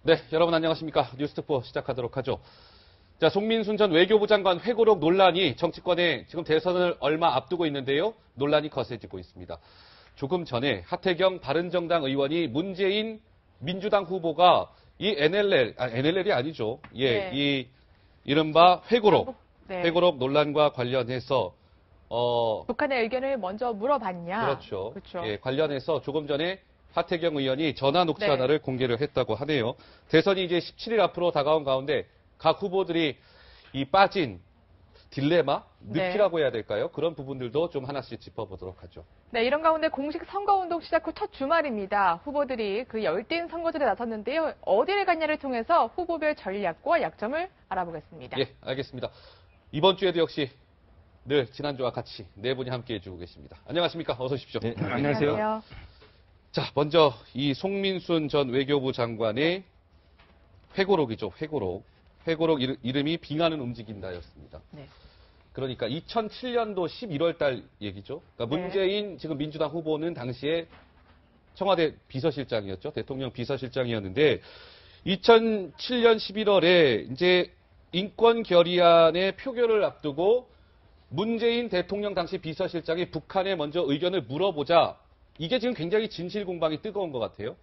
네, 여러분 안녕하십니까. 뉴스특보 시작하도록 하죠. 자, 송민순 전 외교부 장관 회고록 논란이 정치권에 지금 대선을 얼마 앞두고 있는데요. 논란이 거세지고 있습니다. 조금 전에 하태경 바른정당 의원이 문재인 민주당 후보가 이 NLL이 아니죠. 예, 네. 이 이른바 회고록, 네. 회고록 논란과 관련해서 북한의 의견을 먼저 물어봤냐. 그렇죠. 그렇죠. 예, 관련해서 조금 전에 하태경 의원이 전화 녹취 네. 하나를 공개를 했다고 하네요. 대선이 이제 17일 앞으로 다가온 가운데 각 후보들이 이 빠진 딜레마, 늪이라고 해야 될까요? 그런 부분들도 좀 하나씩 짚어보도록 하죠. 네, 이런 가운데 공식 선거운동 시작 후 첫 주말입니다. 후보들이 그 열띤 선거전에 나섰는데요. 어디를 갔냐를 통해서 후보별 전략과 약점을 알아보겠습니다. 예, 알겠습니다. 이번 주에도 역시 늘 지난주와 같이 네 분이 함께 해주고 계십니다. 안녕하십니까? 어서 오십시오. 네, 안녕하세요. 자, 먼저 이 송민순 전 외교부 장관의 회고록이죠. 회고록 이름이 빙하는 움직인다였습니다. 네. 그러니까 2007년도 11월 달 얘기죠. 그러니까 네. 문재인 지금 민주당 후보는 당시에 청와대 비서실장이었죠. 대통령 비서실장이었는데 2007년 11월에 이제 인권 결의안의 표결을 앞두고 문재인 대통령 당시 비서실장이 북한에 먼저 의견을 물어보자. 이게 지금 굉장히 진실 공방이 뜨거운 것 같아요.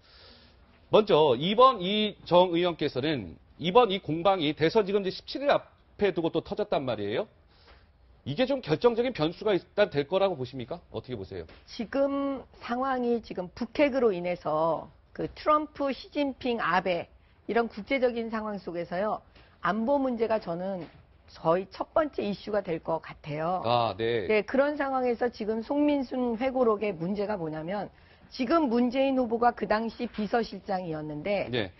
먼저 이번 이 정 의원께서는 이번 이 공방이 대선 지금 이제 17일 앞에 두고 또 터졌단 말이에요. 이게 좀 결정적인 변수가 일단 될 거라고 보십니까? 어떻게 보세요? 지금 상황이 지금 북핵으로 인해서 그 트럼프, 시진핑, 아베 이런 국제적인 상황 속에서요. 안보 문제가 저는 거의 첫 번째 이슈가 될 것 같아요. 아, 네. 네, 그런 상황에서 지금 송민순 회고록의 문제가 뭐냐면 지금 문재인 후보가 그 당시 비서실장이었는데 네.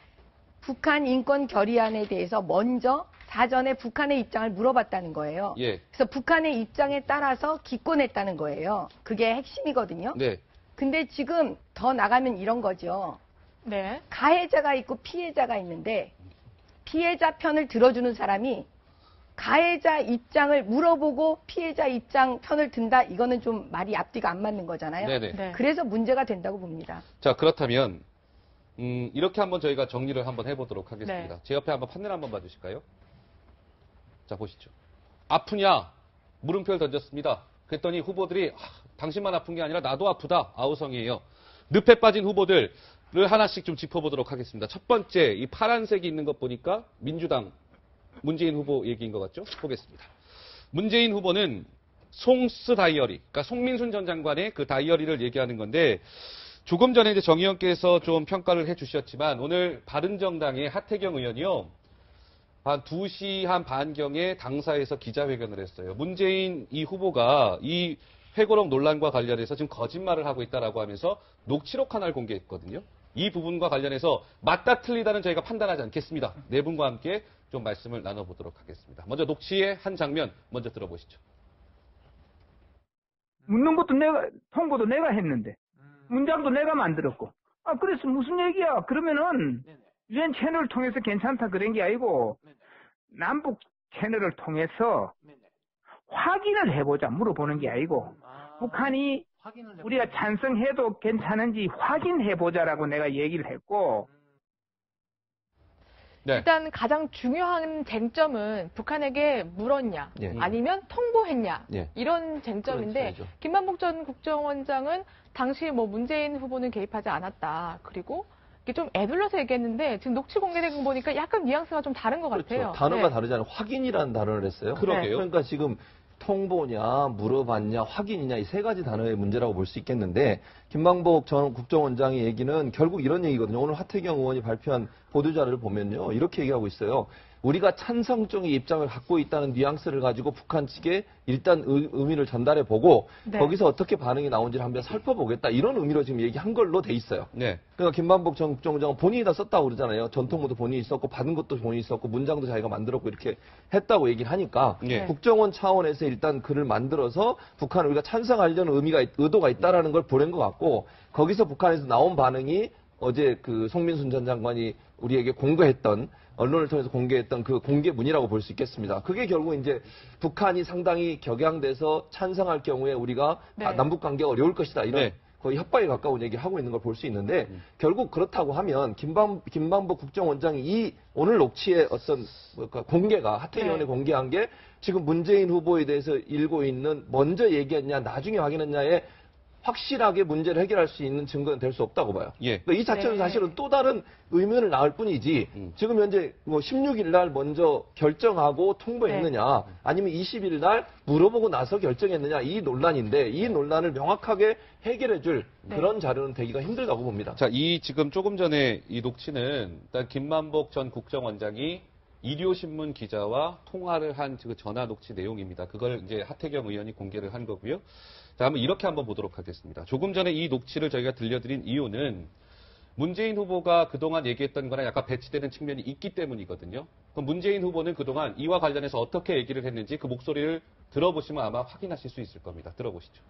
북한 인권 결의안에 대해서 먼저 사전에 북한의 입장을 물어봤다는 거예요. 예. 그래서 북한의 입장에 따라서 기권했다는 거예요. 그게 핵심이거든요. 네. 근데 지금 더 나가면 이런 거죠. 네. 가해자가 있고 피해자가 있는데 피해자 편을 들어주는 사람이 가해자 입장을 물어보고 피해자 입장 편을 든다. 이거는 좀 말이 앞뒤가 안 맞는 거잖아요. 네네. 네. 그래서 문제가 된다고 봅니다. 자, 그렇다면 이렇게 한번 저희가 정리를 한번 해보도록 하겠습니다. 네. 제 옆에 한번 판넬 한번 봐주실까요? 자, 보시죠. 아프냐? 물음표를 던졌습니다. 그랬더니 후보들이 당신만 아픈 게 아니라 나도 아프다. 아우성이에요. 늪에 빠진 후보들을 하나씩 좀 짚어보도록 하겠습니다. 첫 번째, 이 파란색이 있는 것 보니까 민주당 문재인 후보 얘기인 것 같죠? 보겠습니다. 문재인 후보는 송스 다이어리, 그러니까 송민순 전 장관의 그 다이어리를 얘기하는 건데 조금 전에 이제 정 의원께서 좀 평가를 해주셨지만 오늘 바른정당의 하태경 의원이요. 한 2시 한 반경에 당사에서 기자회견을 했어요. 문재인 이 후보가 이 회고록 논란과 관련해서 지금 거짓말을 하고 있다라고 하면서 녹취록 하나를 공개했거든요. 이 부분과 관련해서 맞다 틀리다는 저희가 판단하지 않겠습니다. 네 분과 함께 좀 말씀을 나눠보도록 하겠습니다. 먼저 녹취의 한 장면 먼저 들어보시죠. 묻는 것도 내가, 통보도 내가 했는데, 문장도 내가 만들었고. 그래서 무슨 얘기야? 그러면은, 유엔 채널을 통해서 괜찮다 그런 게 아니고, 남북 채널을 통해서 확인을 해보자, 물어보는 게 아니고, 북한이 우리가 찬성해도 괜찮은지 확인해보자라고 내가 얘기를 했고, 네. 일단 가장 중요한 쟁점은 북한에게 물었냐, 예. 아니면 통보했냐, 예. 이런 쟁점인데 그런 차이죠. 김만복 전 국정원장은 당시 문재인 후보는 개입하지 않았다. 그리고 이게 좀 애둘러서 얘기했는데 지금 녹취 공개된 거 보니까 약간 뉘앙스가 좀 다른 것 같아요. 그렇죠. 단어가 네. 다르잖아요. 확인이라는 단어를 했어요. 그러게요. 그러니까 지금 통보냐, 물어봤냐, 확인이냐 이 세 가지 단어의 문제라고 볼 수 있겠는데 김만복 전 국정원장의 얘기는 결국 이런 얘기거든요. 오늘 하태경 의원이 발표한 보도자료를 보면요. 이렇게 얘기하고 있어요. 우리가 찬성적인 입장을 갖고 있다는 뉘앙스를 가지고 북한 측에 일단 의미를 전달해 보고 네. 거기서 어떻게 반응이 나온지를 한번 살펴보겠다. 이런 의미로 지금 얘기한 걸로 돼 있어요. 네. 그러니까 김만복 전 국정원장은 본인이 다 썼다고 그러잖아요. 전통부도 본인이 썼고 받은 것도 본인이 썼고 문장도 자기가 만들었고 이렇게 했다고 얘기를 하니까 예. 국정원 차원에서 일단 글을 만들어서 북한을 우리가 찬성하려는 의도가 있다라는 걸 보낸 것 같고 거기서 북한에서 나온 반응이 어제 그 송민순 전 장관이 우리에게 공개했던 언론을 통해서 공개했던 그 공개문이라고 볼 수 있겠습니다. 그게 결국 이제 북한이 상당히 격양돼서 찬성할 경우에 우리가 네. 남북 관계가 어려울 것이다. 이런 네. 거의 협박에 가까운 얘기를 하고 있는 걸 볼 수 있는데 결국 그렇다고 하면 김만복 국정원장이 이 오늘 녹취의 어떤 공개가 하태경원에 공개한 게 지금 문재인 후보에 대해서 일고 있는 먼저 얘기했냐 나중에 확인했냐에 확실하게 문제를 해결할 수 있는 증거는 될 수 없다고 봐요. 예. 그러니까 이 자체는 사실은 또 다른 의문을 낳을 뿐이지 지금 현재 뭐 16일 날 먼저 결정하고 통보했느냐 아니면 20일 날 물어보고 나서 결정했느냐 이 논란인데 이 논란을 명확하게 해결해 줄 그런 자료는 되기가 힘들다고 봅니다. 자, 이 지금 조금 전에 이 녹취는 일단 김만복 전 국정원장이 일요신문 기자와 통화를 한 그 전화 녹취 내용입니다. 그걸 이제 하태경 의원이 공개를 한 거고요. 자, 한번 이렇게 한번 보도록 하겠습니다. 조금 전에 이 녹취를 저희가 들려드린 이유는 문재인 후보가 그동안 얘기했던 거랑 약간 배치되는 측면이 있기 때문이거든요. 그럼 문재인 후보는 그동안 이와 관련해서 어떻게 얘기를 했는지 그 목소리를 들어보시면 아마 확인하실 수 있을 겁니다. 들어보시죠.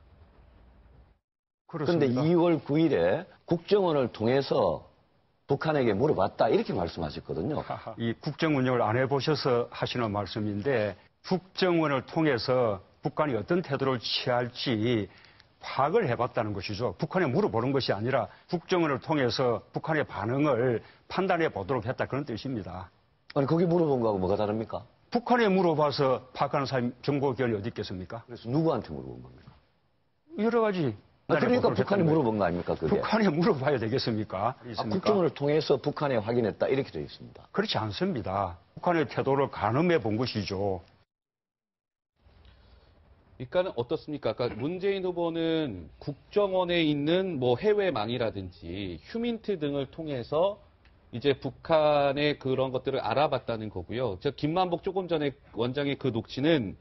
그런데 2월 9일에 국정원을 통해서 북한에게 물어봤다 이렇게 말씀하셨거든요. 이 국정 운영을 안 해보셔서 하시는 말씀인데 국정원을 통해서 북한이 어떤 태도를 취할지 파악을 해봤다는 것이죠. 북한에 물어보는 것이 아니라 국정원을 통해서 북한의 반응을 판단해 보도록 했다 그런 뜻입니다. 아니 거기 물어본 거하고 뭐가 다릅니까? 북한에 물어봐서 파악하는 사람이 정보기관이 어디 있겠습니까? 그래서 누구한테 물어본 겁니까? 여러 가지. 그러니까 북한이 물어본 거 아닙니까? 그게? 북한에 물어봐야 되겠습니까? 국정원을 통해서 북한에 확인했다 이렇게 되어 있습니다. 그렇지 않습니다. 북한의 태도를 가늠해 본 것이죠. 그러니까는 어떻습니까? 그러니까 문재인 후보는 국정원에 있는 뭐 해외망이라든지 휴민트 등을 통해서 이제 북한의 그런 것들을 알아봤다는 거고요. 저 김만복 조금 전에 원장의 그 녹취는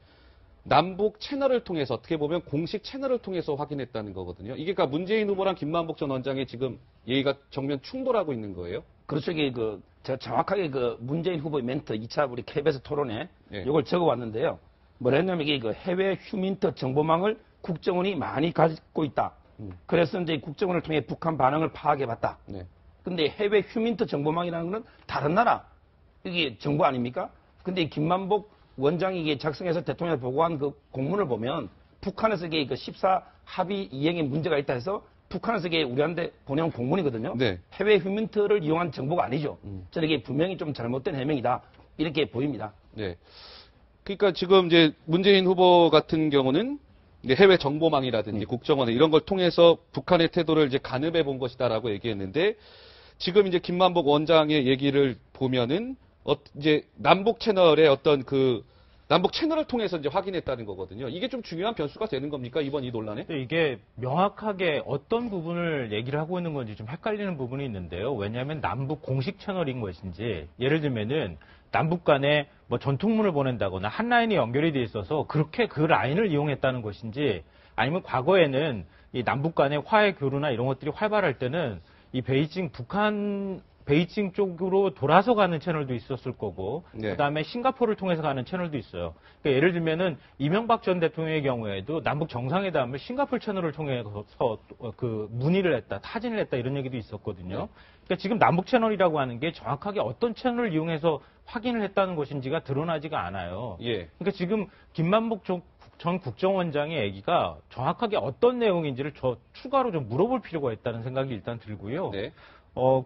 남북 채널을 통해서 어떻게 보면 공식 채널을 통해서 확인했다는 거거든요. 이게 그러니까 문재인 후보랑 김만복 전 원장의 지금 얘기가 정면 충돌하고 있는 거예요. 그렇죠. 제가 정확하게 그 문재인 후보의 멘트 2차 우리 KBS 토론에 예. 이걸 적어왔는데요. 뭐라 했냐면 이게 그 해외 휴민트 정보망을 국정원이 많이 가지고 있다. 그래서 이제 국정원을 통해 북한 반응을 파악해봤다. 네. 근데 해외 휴민트 정보망이라는 거는 다른 나라 이게 정보 아닙니까? 근데 이 김만복 원장이 이게 작성해서 대통령에 보고한 그 공문을 보면 북한에서 이게 그 14 합의 이행에 문제가 있다 해서 북한에서 이게 우리한테 보내온 공문이거든요. 네. 해외 휴민트를 이용한 정보가 아니죠. 저는 이게 분명히 좀 잘못된 해명이다. 이렇게 보입니다. 네. 그러니까 지금 이제 문재인 후보 같은 경우는 이제 해외 정보망이라든지 국정원 이런 걸 통해서 북한의 태도를 이제 가늠해 본 것이다라고 얘기했는데 지금 이제 김만복 원장의 얘기를 보면은 이제 남북 채널의 어떤 그 남북 채널을 통해서 이제 확인했다는 거거든요. 이게 좀 중요한 변수가 되는 겁니까? 이번 이 논란에? 이게 명확하게 어떤 부분을 얘기를 하고 있는 건지 좀 헷갈리는 부분이 있는데요. 왜냐하면 남북 공식 채널인 것인지 예를 들면은 남북 간에 뭐 전통문을 보낸다거나 한 라인이 연결이 돼 있어서 그렇게 그 라인을 이용했다는 것인지 아니면 과거에는 이 남북 간의 화해 교류나 이런 것들이 활발할 때는 이 베이징 쪽으로 돌아서 가는 채널도 있었을 거고, 네. 그다음에 싱가포르를 통해서 가는 채널도 있어요. 그러니까 예를 들면은 이명박 전 대통령의 경우에도 남북 정상회담을 싱가포르 채널을 통해서 그 문의를 했다, 타진을 했다 이런 얘기도 있었거든요. 그러니까 지금 남북 채널이라고 하는 게 정확하게 어떤 채널을 이용해서 확인을 했다는 것인지가 드러나지가 않아요. 예. 그러니까 지금 김만복 전 국정원장의 얘기가 정확하게 어떤 내용인지를 추가로 좀 물어볼 필요가 있다는 생각이 일단 들고요. 네.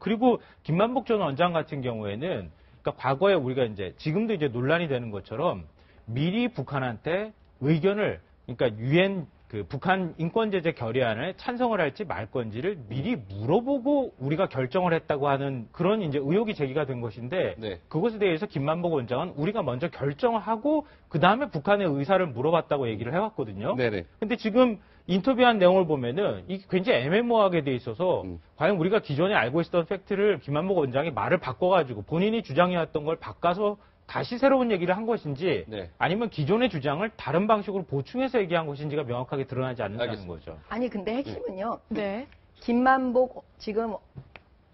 그리고 김만복 전 원장 같은 경우에는, 그러니까 과거에 우리가 이제, 지금도 이제 논란이 되는 것처럼 미리 북한한테 의견을, 그러니까 유엔 그 북한 인권제재 결의안을 찬성을 할지 말 건지를 미리 물어보고 우리가 결정을 했다고 하는 그런 이제 의혹이 제기가 된 것인데, 네. 그것에 대해서 김만복 원장은 우리가 먼저 결정을 하고 그 다음에 북한의 의사를 물어봤다고 얘기를 해왔거든요. 네네. 근데 지금 인터뷰한 내용을 보면은 이게 굉장히 애매모호하게 돼 있어서 과연 우리가 기존에 알고 있었던 팩트를 김만복 원장이 말을 바꿔가지고 본인이 주장해왔던 걸 바꿔서 다시 새로운 얘기를 한 것인지 네. 아니면 기존의 주장을 다른 방식으로 보충해서 얘기한 것인지가 명확하게 드러나지 않는다는 알겠습니다. 거죠. 아니 근데 핵심은요. 네. 김만복 지금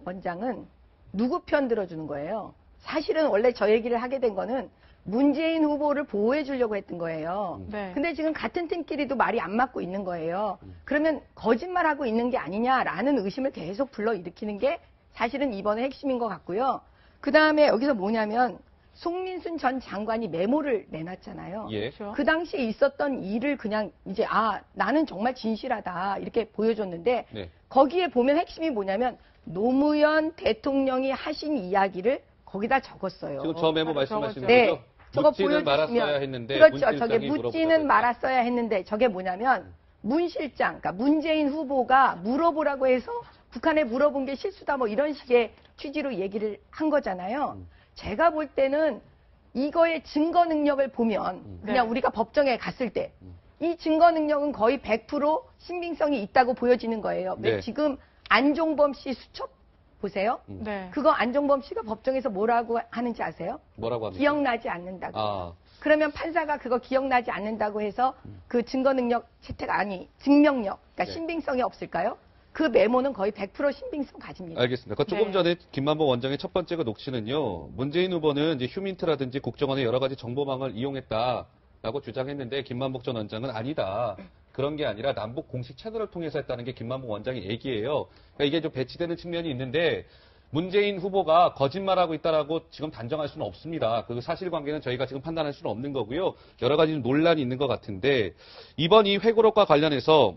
원장은 누구 편 들어주는 거예요? 사실은 원래 저 얘기를 하게 된 거는 문재인 후보를 보호해 주려고 했던 거예요. 네. 근데 지금 같은 팀끼리도 말이 안 맞고 있는 거예요. 그러면 거짓말하고 있는 게 아니냐라는 의심을 계속 불러일으키는 게 사실은 이번에 핵심인 것 같고요. 그 다음에 여기서 뭐냐면 송민순 전 장관이 메모를 내놨잖아요. 예. 그렇죠. 그 당시에 있었던 일을 그냥 이제 나는 정말 진실하다 이렇게 보여줬는데 네. 거기에 보면 핵심이 뭐냐면 노무현 대통령이 하신 이야기를 거기다 적었어요. 지금 저 메모 말씀하시는 네. 거죠? 저거 묻지는 말았어야 보여주시면 했는데 그렇죠. 문 저게 실장이 묻지는 물어보다가 말았어야 했는데 저게 뭐냐면 문 실장, 그러니까 문재인 후보가 물어보라고 해서 북한에 물어본 게 실수다 뭐 이런 식의 취지로 얘기를 한 거잖아요. 제가 볼 때는 이거의 증거 능력을 보면 그냥 네. 우리가 법정에 갔을 때 이 증거 능력은 거의 100% 신빙성이 있다고 보여지는 거예요. 왜 네. 지금 안종범 씨 수첩 보세요. 네. 그거 안종범 씨가 법정에서 뭐라고 하는지 아세요? 뭐라고 합니까? 기억나지 않는다고. 아, 그러면 판사가 그거 기억나지 않는다고 해서 그 증거 능력 채택 증명력, 그러니까 네. 신빙성이 없을까요? 그 메모는 거의 100% 신빙성 가집니다. 알겠습니다. 그 조금 네. 전에 김만복 원장의 첫 번째 그 녹취는요. 문재인 후보는 이제 휴민트라든지 국정원의 여러 가지 정보망을 이용했다라고 주장했는데 김만복 전 원장은 아니다. 그런 게 아니라 남북 공식 채널을 통해서 했다는 게 김만복 원장의 얘기예요. 그러니까 이게 좀 배치되는 측면이 있는데 문재인 후보가 거짓말하고 있다라고 지금 단정할 수는 없습니다. 그 사실관계는 저희가 지금 판단할 수는 없는 거고요. 여러 가지 논란이 있는 것 같은데 이번 이 회고록과 관련해서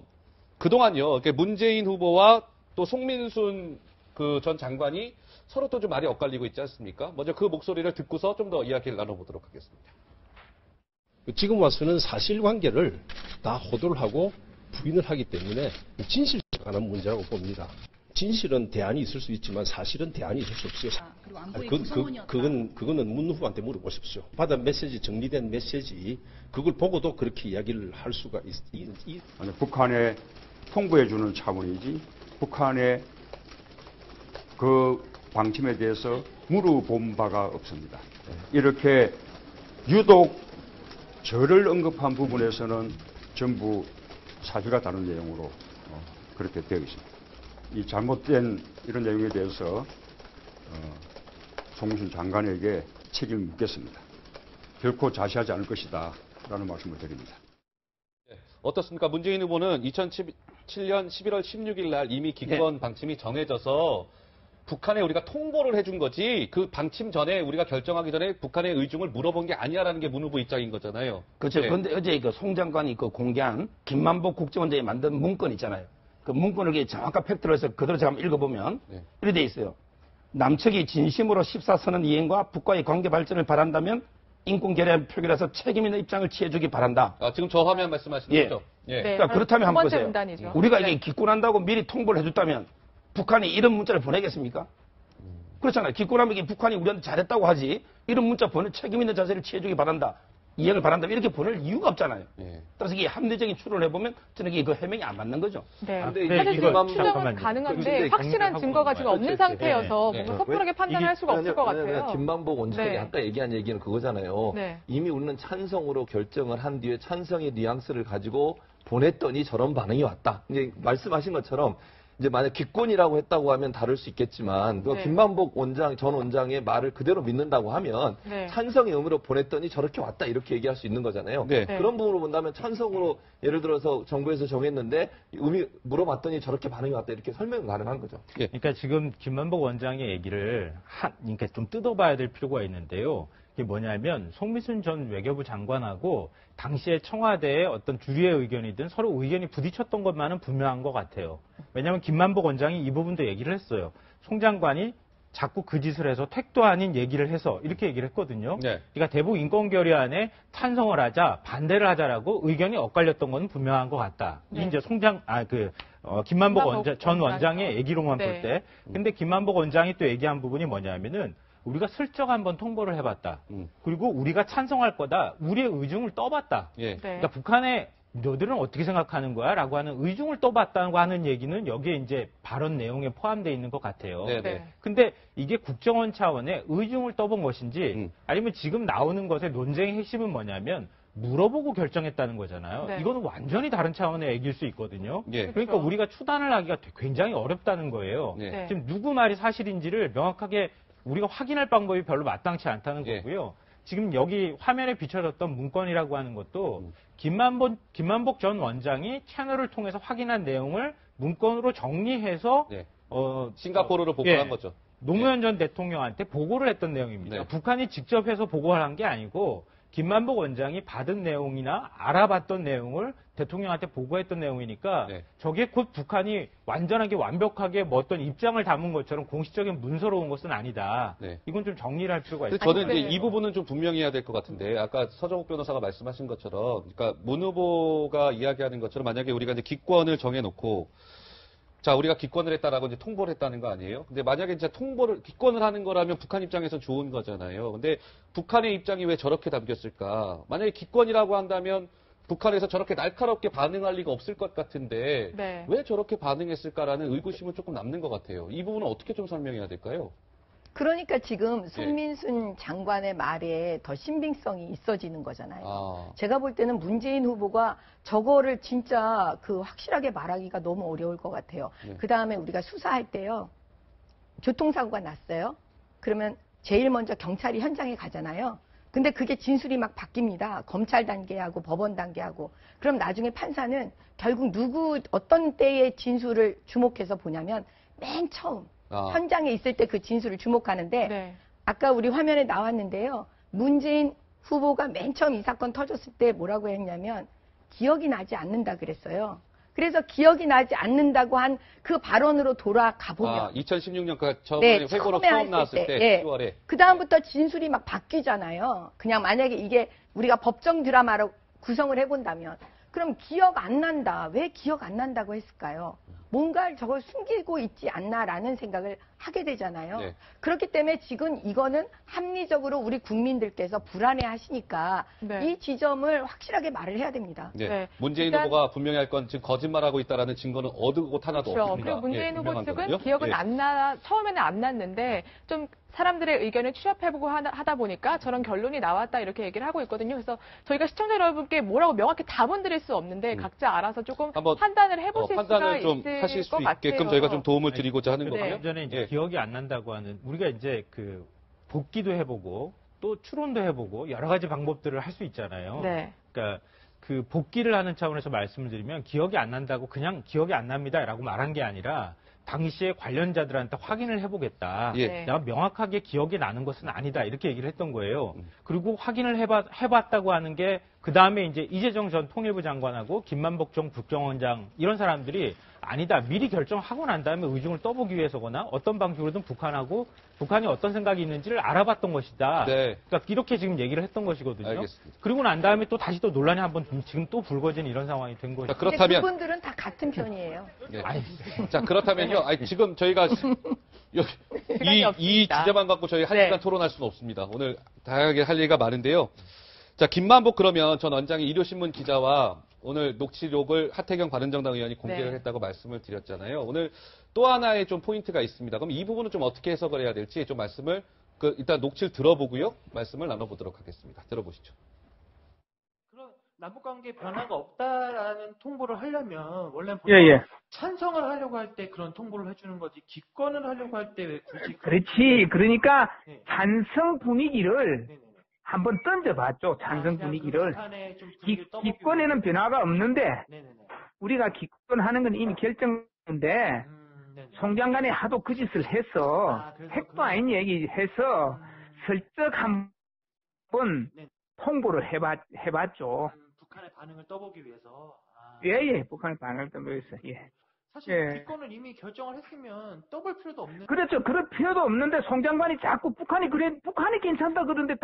그동안요, 그러니까 문재인 후보와 또 송민순 그 전 장관이 서로 또 좀 말이 엇갈리고 있지 않습니까? 먼저 그 목소리를 듣고서 좀 더 이야기를 나눠보도록 하겠습니다. 지금 와서는 사실관계를 다 호도를 하고 부인을 하기 때문에 진실에 관한 문제라고 봅니다. 진실은 대안이 있을 수 있지만 사실은 대안이 있을 수 없어요. 그리고 안보의 구성원이었다. 그거는 문 후보한테 물어보십시오. 받은 메시지, 정리된 메시지, 그걸 보고도 그렇게 이야기를 할 수가 아니, 북한에 통보해주는 차원이지 북한의 그 방침에 대해서 물어본 바가 없습니다. 이렇게 유독 저를 언급한 부분에서는 전부 사실과 다른 내용으로 그렇게 되어 있습니다. 이 잘못된 이런 내용에 대해서 송민순 장관에게 책임을 묻겠습니다. 결코 자시하지 않을 것이다 라는 말씀을 드립니다. 어떻습니까? 문재인 후보는 2017년 11월 16일 날 이미 기권 방침이 정해져서 북한에 우리가 통보를 해준 거지 그 방침 전에 우리가 결정하기 전에 북한의 의중을 물어본 게 아니야라는 게 문 후보 입장인 거잖아요. 그렇죠. 네. 그런데 어제 그 송 장관이 그 공개한 김만복 국정원장이 만든 문건 있잖아요. 그 문건을 이렇게 정확한 팩트로 해서 그대로 제가 한번 읽어보면 네. 이렇게 돼 있어요. 남측이 진심으로 14선언 이행과 북과의 관계 발전을 바란다면 인권 결의안 표결에서 책임 있는 입장을 취해주기 바란다. 아, 지금 저 화면 말씀하시는 예. 거죠? 예. 네. 그러니까 그렇다면 두 한번 번째 보세요. 문단이죠. 우리가 네. 이게 기권한다고 미리 통보를 해줬다면 북한이 이런 문자를 보내겠습니까? 그렇잖아요. 기권하면 이게 북한이 우리한테 잘했다고 하지 이런 문자 보낼 책임 있는 자세를 취해주기 바란다. 이행을 바란다. 이렇게 보낼 이유가 없잖아요. 예. 따라서 이게 합리적인 추론을 해보면 저는 이게 그 해명이 안 맞는 거죠. 네. 근데 사실 이거 지금 추정은 잠깐만요. 가능한데 근데 확실한 증거가 지금 없는 상태여서 네. 뭔가 섣부르게 판단할 수가 없을 것 같아요. 김만복 원장이 네. 아까 얘기한 얘기는 그거잖아요. 네. 이미 우리는 찬성으로 결정을 한 뒤에 찬성의 뉘앙스를 가지고 보냈더니 저런 반응이 왔다. 이제 말씀하신 것처럼 이제 만약 기권이라고 했다고 하면 다를 수 있겠지만 그 네. 김만복 전 원장의 말을 그대로 믿는다고 하면 네. 찬성의 의미로 보냈더니 저렇게 왔다 이렇게 얘기할 수 있는 거잖아요. 네. 네. 그런 부분으로 본다면 찬성으로 예를 들어서 정부에서 정했는데 의미 물어봤더니 저렇게 반응이 왔다 이렇게 설명은 가능한 거죠. 그러니까 지금 김만복 원장의 얘기를 그러니까 좀 뜯어봐야 될 필요가 있는데요. 이게 뭐냐면 송민순 전 외교부 장관하고 당시에 청와대의 어떤 주류의 의견이든 서로 의견이 부딪혔던 것만은 분명한 것 같아요. 왜냐하면 김만복 원장이 이 부분도 얘기를 했어요. 송 장관이 자꾸 그 짓을 해서 택도 아닌 얘기를 해서 이렇게 얘기를 했거든요. 네. 그러니까 대북 인권결의안에 찬성을 하자 반대를 하자라고 의견이 엇갈렸던 건 분명한 것 같다. 네. 이제 김만복 전 원장의 얘기로만 네. 볼 때. 근데 김만복 원장이 또 얘기한 부분이 뭐냐면은 우리가 슬쩍 한번 통보를 해봤다. 그리고 우리가 찬성할 거다. 우리의 의중을 떠봤다. 예. 네. 그러니까 북한의 너들은 어떻게 생각하는 거야? 라고 하는 의중을 떠봤다고 하는 얘기는 여기에 이제 발언 내용에 포함되어 있는 것 같아요. 네, 네. 근데 이게 국정원 차원의 의중을 떠본 것인지 아니면 지금 나오는 것의 논쟁의 핵심은 뭐냐면 물어보고 결정했다는 거잖아요. 네. 이거는 완전히 다른 차원의 얘기일 수 있거든요. 예. 그러니까 그렇죠. 우리가 추단을 하기가 굉장히 어렵다는 거예요. 네. 네. 지금 누구 말이 사실인지를 명확하게 우리가 확인할 방법이 별로 마땅치 않다는 예. 거고요. 지금 여기 화면에 비춰졌던 문건이라고 하는 것도 김만복 전 원장이 채널을 통해서 확인한 내용을 문건으로 정리해서 네. 싱가포르로 보고한 거죠. 노무현 전 대통령한테 보고를 했던 내용입니다. 네. 북한이 직접 해서 보고를 한 게 아니고 김만복 원장이 받은 내용이나 알아봤던 내용을 대통령한테 보고했던 내용이니까 네. 저게 곧 북한이 완전하게 완벽하게 뭐 어떤 입장을 담은 것처럼 공식적인 문서로 온 것은 아니다. 네. 이건 좀 정리를 할 필요가 근데 있습니다. 저는 이제 이 부분은 좀 분명히 해야 될 것 같은데, 아까 서정욱 변호사가 말씀하신 것처럼, 그러니까 문 후보가 이야기하는 것처럼 만약에 우리가 이제 기권을 정해놓고, 자, 우리가 기권을 했다라고 이제 통보를 했다는 거 아니에요? 근데 만약에 이제 기권을 하는 거라면 북한 입장에서 좋은 거잖아요. 근데 북한의 입장이 왜 저렇게 담겼을까? 만약에 기권이라고 한다면 북한에서 저렇게 날카롭게 반응할 리가 없을 것 같은데, 네. 왜 저렇게 반응했을까라는 의구심은 조금 남는 것 같아요. 이 부분은 어떻게 좀 설명해야 될까요? 그러니까 지금 손민순 장관의 말에 더 신빙성이 있어지는 거잖아요. 아. 제가 볼 때는 문재인 후보가 저거를 진짜 확실하게 말하기가 너무 어려울 것 같아요. 네. 그 다음에 우리가 수사할 때요. 교통사고가 났어요. 그러면 제일 먼저 경찰이 현장에 가잖아요. 근데 그게 진술이 막 바뀝니다. 검찰 단계하고 법원 단계하고. 그럼 나중에 판사는 결국 어떤 때의 진술을 주목해서 보냐면 맨 처음 현장에 있을 때 그 진술을 주목하는데 네. 아까 우리 화면에 나왔는데요. 문재인 후보가 맨 처음 이 사건 터졌을 때 뭐라고 했냐면 기억이 나지 않는다 그랬어요. 그래서 기억이 나지 않는다고 한 그 발언으로 돌아가 보면 2016년 그 처음에 회고로 처음 나왔을 때 10월에 그 다음부터 진술이 막 바뀌잖아요. 그냥 만약에 이게 우리가 법정 드라마로 구성을 해본다면 그럼 기억 안 난다. 왜 기억 안 난다고 했을까요? 뭔가 저걸 숨기고 있지 않나라는 생각을 하게 되잖아요. 네. 그렇기 때문에 지금 이거는 합리적으로 우리 국민들께서 불안해 하시니까 네. 이 지점을 확실하게 말을 해야 됩니다. 네. 네. 문재인 일단- 후보가 분명히 할 건 지금 거짓말하고 있다라는 증거는 얻은 곳 하나도 그렇죠. 없습니다. 그리고 문재인 예, 후보 분명한 측은 거거든요. 기억은 예. 처음에는 안 났는데 좀 사람들의 의견을 취합해보고 하다 보니까 저런 결론이 나왔다 이렇게 얘기를 하고 있거든요. 그래서 저희가 시청자 여러분께 뭐라고 명확히 답은 드릴 수 없는데 각자 알아서 조금 한번 판단을 해보실 수가 판단을 좀 있을 하실 수 것 있게끔 같아요. 저희가 좀 도움을 드리고자 하는 네. 거고요. 좀 전에 이제 예. 기억이 안 난다고 하는 우리가 이제 그 복귀도 해보고 또 추론도 해보고 여러 가지 방법들을 할 수 있잖아요. 네. 그러니까 그 복귀를 하는 차원에서 말씀을 드리면 기억이 안 난다고 그냥 기억이 안 납니다라고 말한 게 아니라 당시에 관련자들한테 확인을 해보겠다. 예. 네. 내가 명확하게 기억이 나는 것은 아니다. 이렇게 얘기를 했던 거예요. 그리고 확인을 해봤다고 하는 게 그 다음에 이제 이재정 전 통일부 장관하고 김만복 전 국정원장 이런 사람들이 아니다. 미리 결정하고 난 다음에 의중을 떠보기 위해서거나 어떤 방식으로든 북한이 어떤 생각이 있는지를 알아봤던 것이다. 네. 그러니까 이렇게 지금 얘기를 했던 것이거든요. 알겠습니다. 그리고 난 다음에 또 다시 또 논란이 한번 지금 또 불거진 이런 상황이 된 거죠. 자, 근데 그렇다면 그분들은 다 같은 편이에요. 예. 아니, 자, 그렇다면요. 아니, 지금 저희가 이 없습니다. 주제만 갖고 저희 한 네. 시간 토론할 수는 없습니다. 오늘 다양하게 할 얘기가 많은데요. 자, 김만복 그러면 전 원장이 일요신문 기자와 오늘 녹취록을 하태경 바른정당 의원이 공개를 네. 했다고 말씀을 드렸잖아요. 오늘 또 하나의 좀 포인트가 있습니다. 그럼 이 부분은 좀 어떻게 해석을 해야 될지 좀 말씀을 일단 녹취를 들어보고요. 말씀을 나눠보도록 하겠습니다. 들어보시죠. 그런 남북관계 변화가 없다라는 통보를 하려면 원래 예. 찬성을 하려고 할 때 그런 통보를 해주는 거지 기권을 하려고 할 때 왜 굳이 그렇지. 그러니까 네. 찬성 분위기를 네네네. 한번 던져봤죠. 찬성 그냥 그 분위기를. 북한의 좀 분위기를 떠보기 기권에는 위해서. 변화가 없는데 네네네. 우리가 기권하는 건 이미 결정인데 네네. 송 장관이 하도 그 짓을 해서 그래서 핵도 그냥- 아닌 얘기해서 슬쩍 한번 네. 통보를 해봤죠. 북한의 반응을 떠보기 위해서. 예. 북한의 반응을 떠보겠어요. 예. 사실 예. 기권을 이미 결정을 했으면 떠볼 필요도 없는. 그렇죠. 그럴 필요도 없는데 송 장관이 자꾸 북한이 괜찮다 그러는데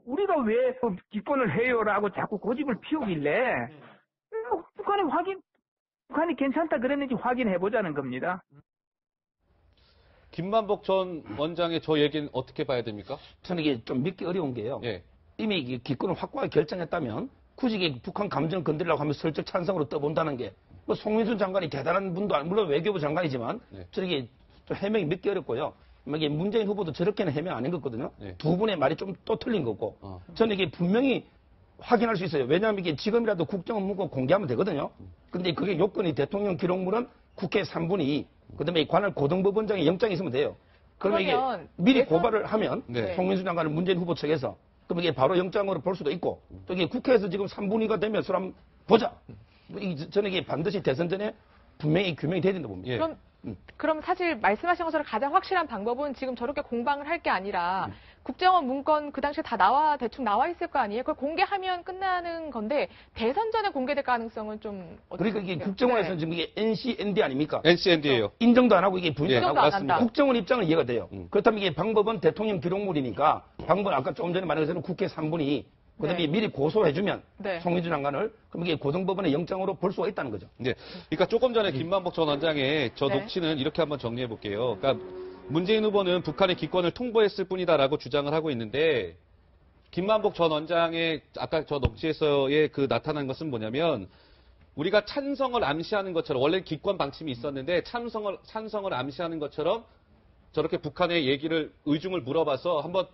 우리가 왜 기권을 해요라고 자꾸 고집을 피우길래 네. 북한이 괜찮다 그랬는지 확인해 보자는 겁니다. 김만복 전 원장의 저 얘기는 어떻게 봐야 됩니까? 저는 이게 좀 믿기 어려운 게요. 예. 이미 이게 기권을 확고하게 결정했다면 굳이 이게 북한 감정 건드리려고 하면 슬쩍 찬성으로 떠본다는 게 뭐 송민순 장관이 대단한 분도 아니고 물론 외교부 장관이지만 네. 저는 이게 좀 해명이 믿기 어렵고요. 이게 문재인 후보도 저렇게는 해명 안 한 거거든요. 네. 두 분의 말이 좀 또 틀린 거고 어. 저는 이게 분명히 확인할 수 있어요. 왜냐하면 이게 지금이라도 국정원문건 공개하면 되거든요. 근데 그게 요건이 대통령 기록물은 국회 3분의 2, 그다음에 관할 고등법원장의 영장이 있으면 돼요. 그러면 이게 그러면 미리 예선- 고발을 하면 네. 송민순 장관을 문재인 후보 측에서 그럼 이게 바로 영장으로 볼 수도 있고 또 이게 국회에서 지금 3분의 2가 되면 그럼 보자. 저는 이게 반드시 대선 전에 분명히 규명이 돼야 된다고 봅니다. 예. 그럼 그럼 사실 말씀하신 것처럼 가장 확실한 방법은 지금 저렇게 공방을 할 게 아니라 국정원 문건 그 당시에 다 대충 나와 있을 거 아니에요? 그걸 공개하면 끝나는 건데 대선 전에 공개될 가능성은 좀 그러니까 이게 국정원에서는 지금 이게 NCND 아닙니까? NCND예요. 인정도 안 하고 이게 부인도 안 인정도 하고 안 한다. 국정원 입장은 이해가 돼요. 그렇다면 이게 방법은 대통령 기록물이니까 방법은 아까 조금 전에 말한 것처럼 국회 3분이 그다음에 미리 고소를 해주면 송민주 장관을 그럼 이게 고등법원의 영장으로 볼 수가 있다는 거죠. 네. 그러니까 조금 전에 김만복 전 원장의 저 녹취는 이렇게 한번 정리해 볼게요. 그러니까 문재인 후보는 북한의 기권을 통보했을 뿐이다라고 주장을 하고 있는데 김만복 전 원장의 아까 저 녹취에서의 그 나타난 것은 뭐냐면 우리가 찬성을 암시하는 것처럼 원래 기권 방침이 있었는데 찬성을 암시하는 것처럼 저렇게 북한의 얘기를 의중을 물어봐서 한번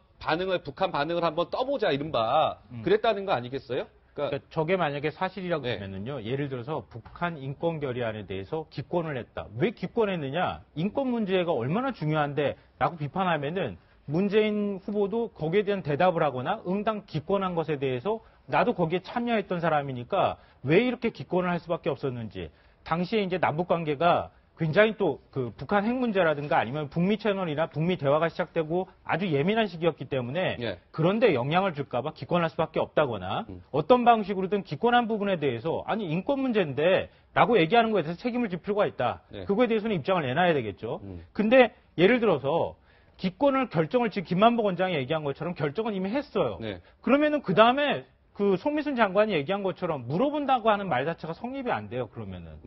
북한 반응을 한번 떠보자 이른바 그랬다는 거 아니겠어요? 그러니까 저게 만약에 사실이라고 하면은요, 예를 들어서 북한 인권 결의안에 대해서 기권을 했다. 왜 기권했느냐? 인권 문제가 얼마나 중요한데라고 비판하면은 문재인 후보도 거기에 대한 대답을 하거나 응당 기권한 것에 대해서 나도 거기에 참여했던 사람이니까 왜 이렇게 기권을 할 수밖에 없었는지. 당시에 이제 남북 관계가 굉장히 또 그 북한 핵 문제라든가 아니면 북미 채널이나 북미 대화가 시작되고 아주 예민한 시기였기 때문에 그런데 영향을 줄까봐 기권할 수밖에 없다거나 어떤 방식으로든 기권한 부분에 대해서 아니 인권 문제인데 라고 얘기하는 거에 대해서 책임을 질 필요가 있다. 그거에 대해서는 입장을 내놔야 되겠죠. 근데 예를 들어서 기권을 결정을 지금 김만복 원장이 얘기한 것처럼 결정은 이미 했어요. 그러면은 그 다음에 그 송미순 장관이 얘기한 것처럼 물어본다고 하는 말 자체가 성립이 안 돼요. 그러면은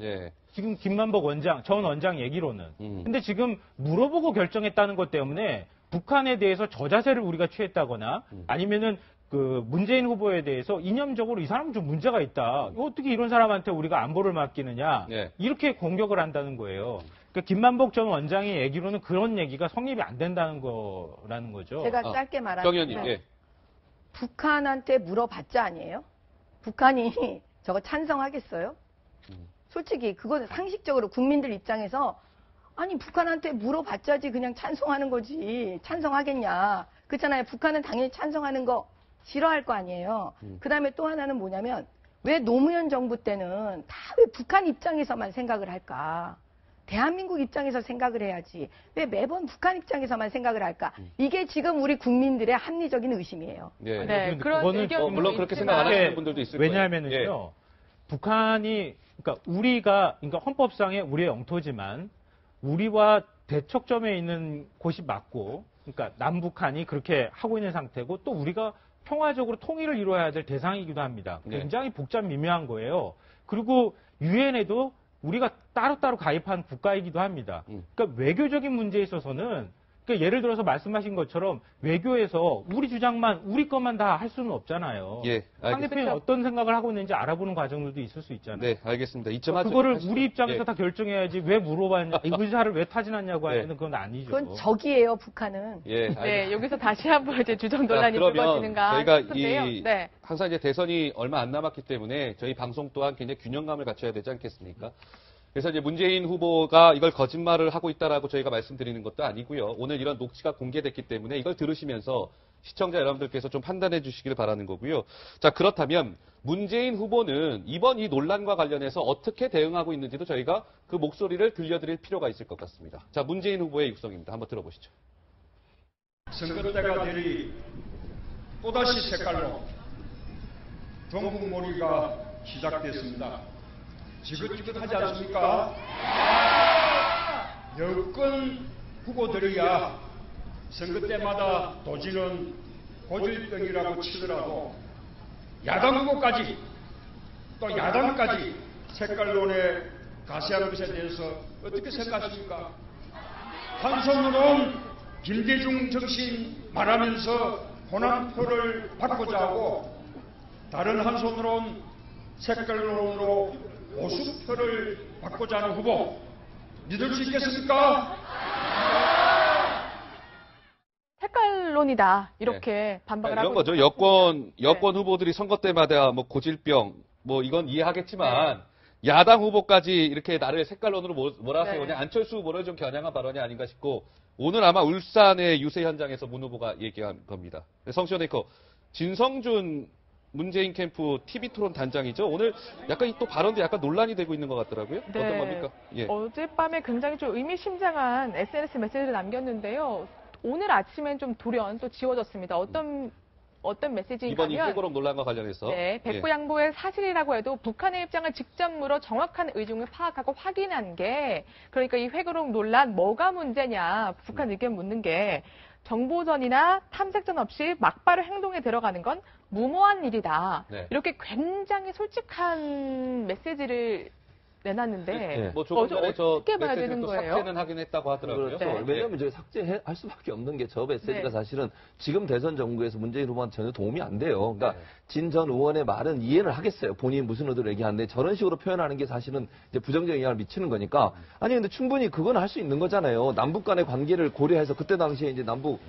지금 김만복 전 원장 얘기로는 근데 지금 물어보고 결정했다는 것 때문에 북한에 대해서 저자세를 우리가 취했다거나 아니면은 그 문재인 후보에 대해서 이념적으로 이 사람은 좀 문제가 있다. 어떻게 이런 사람한테 우리가 안보를 맡기느냐 이렇게 공격을 한다는 거예요. 그러니까 김만복 전 원장의 얘기로는 그런 얘기가 성립이 안 된다는 거라는 거죠. 제가 짧게 말하면 북한한테 물어봤자 아니에요? 북한이 저거 찬성하겠어요? 솔직히 그거는 상식적으로 국민들 입장에서 아니 북한한테 물어봤자지 그냥 찬성하는 거지 찬성하겠냐. 그렇잖아요. 북한은 당연히 찬성하는 거 싫어할 거 아니에요. 그다음에 또 하나는 뭐냐면 왜 노무현 정부 때는 다 왜 북한 입장에서만 생각을 할까? 대한민국 입장에서 생각을 해야지. 왜 매번 북한 입장에서만 생각을 할까? 이게 지금 우리 국민들의 합리적인 의심이에요. 그런 의견 물론 그렇게 생각 안 하시는 분들도 있을 거예요. 왜냐하면요, 북한이 그러니까 헌법상의 우리의 영토지만 우리와 대척점에 있는 곳이 맞고, 그러니까 남북한이 그렇게 하고 있는 상태고 또 우리가 평화적으로 통일을 이루어야 될 대상이기도 합니다. 굉장히 복잡 미묘한 거예요. 그리고 유엔에도 우리가 따로따로 가입한 국가이기도 합니다. 그러니까 외교적인 문제에 있어서는 그러니까 예를 들어서 말씀하신 것처럼 외교에서 우리 주장만 우리 것만 다 할 수는 없잖아요. 상대편이 어떤 생각을 하고 있는지 알아보는 과정들도 있을 수 있잖아요. 네, 알겠습니다. 이점 그거를 우리 입장에서 다 결정해야지 왜 물어봤냐, 이 의사를 왜 타진했냐고 하면 그건 아니죠. 그건 적이에요, 북한은. 여기서 다시 한번 이제 주정 논란이 불거지는가 저희가 싶은데요. 항상 이제 대선이 얼마 안 남았기 때문에 저희 방송 또한 굉장히 균형감을 갖춰야 되지 않겠습니까? 그래서 이제 문재인 후보가 이걸 거짓말을 하고 있다라고 저희가 말씀드리는 것도 아니고요. 오늘 이런 녹취가 공개됐기 때문에 이걸 들으시면서 시청자 여러분들께서 좀 판단해 주시기를 바라는 거고요. 자, 그렇다면 문재인 후보는 이번 이 논란과 관련해서 어떻게 대응하고 있는지도 저희가 그 목소리를 들려드릴 필요가 있을 것 같습니다. 자, 문재인 후보의 육성입니다. 한번 들어보시죠. 선거 때가 되리 또다시 색깔로 전국몰이가 시작됐습니다. 지긋지긋하지 않습니까? 여권 후보들이야 선거 때마다 도지는 고질병이라고 치더라도 야당 후보까지 또 야당까지 색깔론에 가세하는 것에 대해서 어떻게 생각하십니까? 한 손으로는 김대중 정신 말하면서 호남표를 받고자 하고 다른 한 손으로는 색깔론으로 보수표를 받고자 하는 후보 믿을 수 있겠습니까? 색깔론이다 이렇게 반박을 하고 이런 거죠. 여권 후보들이 선거 때마다 뭐 고질병 뭐 이건 이해하겠지만 야당 후보까지 이렇게 나를 색깔론으로 몰아세우냐 안철수 후보를 좀 겨냥한 발언이 아닌가 싶고 오늘 아마 울산의 유세 현장에서 문 후보가 얘기한 겁니다. 성시원 앵커 진성준 문재인 캠프 TV 토론 단장이죠. 오늘 약간 이 또 발언도 약간 논란이 되고 있는 것 같더라고요. 어떤 겁니까? 예. 어젯밤에 굉장히 좀 의미심장한 SNS 메시지를 남겼는데요. 오늘 아침엔 좀 돌연 또 지워졌습니다. 어떤 메시지인가면 이번 이 회고록 논란과 관련해서 네, 백구 양보의 사실이라고 해도 북한의 입장을 직접 물어 정확한 의중을 파악하고 확인한 게 그러니까 이 회고록 논란 뭐가 문제냐 북한 의견 묻는 게 정보전이나 탐색전 없이 막바로 행동에 들어가는 건 무모한 일이다. 네. 이렇게 굉장히 솔직한 메시지를 내놨는데 뭐 조금 전에 저 어떻게 봐야 메시지를 되는 또 거예요? 삭제는 하긴 했다고 하더라고요. 그렇죠. 네. 왜냐하면 저희 삭제할 수밖에 없는 게 저 메시지가 네. 사실은 지금 대선 정국에서 문재인 후보한테 전혀 도움이 안 돼요. 그러니까 네. 진 전 의원의 말은 이해는 하겠어요. 본인이 무슨 의도로 얘기하는데 저런 식으로 표현하는 게 사실은 이제 부정적인 영향을 미치는 거니까 아니 근데 충분히 그건 할 수 있는 거잖아요. 남북 간의 관계를 고려해서 그때 당시에 이제 남북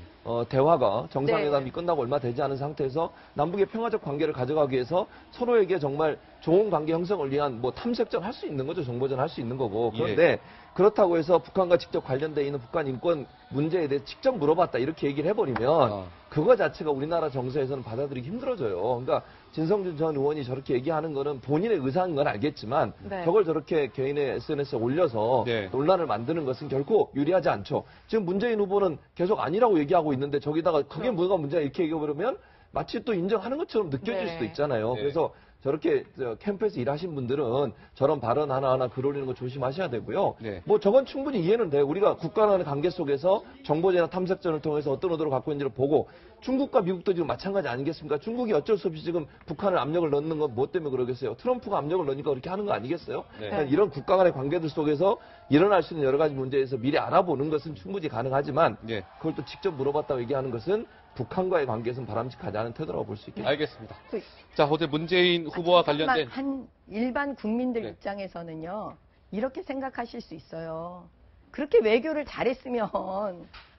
대화가 정상회담이 네. 끝나고 얼마 되지 않은 상태에서 남북의 평화적 관계를 가져가기 위해서 서로에게 정말 좋은 관계 형성을 위한 뭐 탐색전 할 수 있는 거죠. 정보전 할 수 있는 거고. 그런데 그렇다고 해서 북한과 직접 관련돼 있는 북한 인권 문제에 대해 직접 물어봤다 이렇게 얘기를 해버리면 그거 자체가 우리나라 정서에서는 받아들이기 힘들어져요. 그러니까 진성준 전 의원이 저렇게 얘기하는 거는 본인의 의사인 건 알겠지만 네. 저걸 저렇게 개인의 SNS에 올려서 네. 논란을 만드는 것은 결코 유리하지 않죠. 지금 문재인 후보는 계속 아니라고 얘기하고 있는데 저기다가 그게 뭐가 문제야 이렇게 얘기해버리면 마치 또 인정하는 것처럼 느껴질 네. 수도 있잖아요. 네. 그래서 저렇게 캠프에서 일하신 분들은 저런 발언 하나하나 글 올리는 거 조심하셔야 되고요. 네. 뭐 저건 충분히 이해는 돼요. 우리가 국가 간의 관계 속에서 정보제나 탐색전을 통해서 어떤 의도를 갖고 있는지를 보고 중국과 미국도 지금 마찬가지 아니겠습니까? 중국이 어쩔 수 없이 지금 북한을 압력을 넣는 건 뭐 때문에 그러겠어요? 트럼프가 압력을 넣으니까 그렇게 하는 거 아니겠어요? 네. 그러니까 이런 국가 간의 관계들 속에서 일어날 수 있는 여러 가지 문제에서 미리 알아보는 것은 충분히 가능하지만 예. 그걸 또 직접 물어봤다고 얘기하는 것은 북한과의 관계에서는 바람직하지 않은 태도라고 볼 수 있겠죠. 알겠습니다. 그- 자, 어제 문재인 후보와 잠깐만, 관련된 한 일반 국민들 네. 입장에서는요 이렇게 생각하실 수 있어요. 그렇게 외교를 잘했으면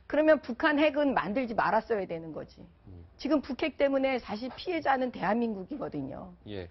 그러면 북한 핵은 만들지 말았어야 되는 거지. 지금 북핵 때문에 사실 피해자는 대한민국이거든요. 예.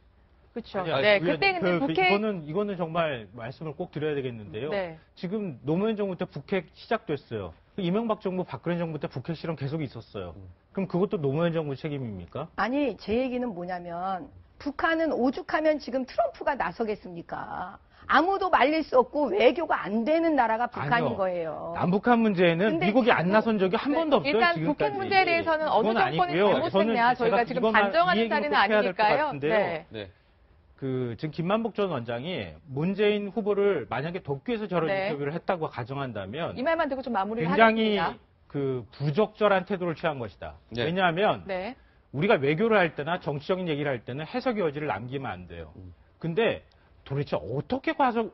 그렇죠. 아니, 네, 의원님, 그때 근데 북핵 이거는 정말 말씀을 꼭 드려야 되겠는데요. 네. 지금 노무현 정부 때 북핵 시작됐어요. 이명박 정부, 박근혜 정부 때 북핵 실험 계속 있었어요. 그럼 그것도 노무현 정부 책임입니까? 아니 제 얘기는 뭐냐면 북한은 오죽하면 지금 트럼프가 나서겠습니까? 아무도 말릴 수 없고 외교가 안 되는 나라가 북한인 아니요. 거예요. 남북한 문제에는 근데 미국이 안 지금- 나선 적이 한 네, 번도 없어요. 일단 지금까지. 북핵 문제에 대해서는 어느 그건 정권이 아니고요. 잘못했냐 저는 저희가 제가 지금 이것만 반정하는 이 얘기는 자리는 꼭 해야 될것 아니니까요. 같은데요. 네. 네. 지금 김만복 전 원장이 문재인 후보를 만약에 도쿄에서 저런 네. 인터뷰를 했다고 가정한다면 이 말만 듣고 좀 마무리를 굉장히 하겠습니다. 부적절한 태도를 취한 것이다. 네. 왜냐하면 네. 우리가 외교를 할 때나 정치적인 얘기를 할 때는 해석의 여지를 남기면 안 돼요. 근데 도대체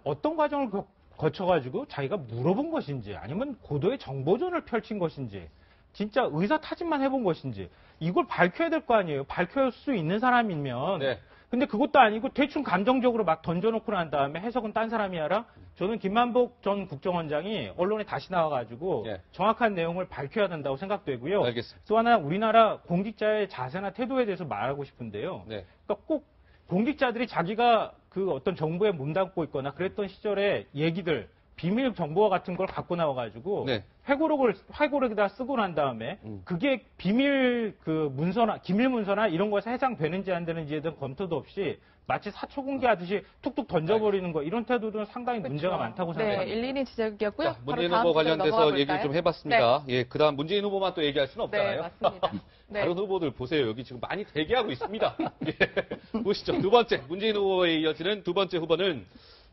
어떤 과정을 거쳐가지고 자기가 물어본 것인지 아니면 고도의 정보전을 펼친 것인지 진짜 의사타진만 해본 것인지 이걸 밝혀야 될 거 아니에요. 밝힐 수 있는 사람이면 네. 근데 그것도 아니고 대충 감정적으로 막 던져놓고 난 다음에 해석은 딴 사람이 알아? 저는 김만복 전 국정원장이 언론에 다시 나와가지고 예. 정확한 내용을 밝혀야 된다고 생각되고요. 알겠습니다. 또 하나 우리나라 공직자의 자세나 태도에 대해서 말하고 싶은데요. 네. 그러니까 꼭 공직자들이 자기가 그 어떤 정보에 몸담고 있거나 그랬던 시절의 얘기들 비밀 정보와 같은 걸 갖고 나와가지고 네. 회고록에다 쓰고 난 다음에 그게 비밀 그 문서나 기밀 문서나 이런 것에 해당되는지 안 되는지에 대한 검토도 없이 마치 사초 공개하듯이 툭툭 던져버리는 거 이런 태도는 상당히 문제가 많다고 네, 생각합니다. 일일이 지적이었고요. 자, 문재인 바로 후보 다음 주제로 관련돼서 넘어가 얘기를 볼까요? 좀 해봤습니다. 예, 그다음 문재인 후보만 또 얘기할 수는 네, 없잖아요. 맞습니다. 네. 다른 후보들 보세요. 여기 지금 많이 대기하고 있습니다. 예. 보시죠. 두 번째 문재인 후보에 이어지는 두 번째 후보는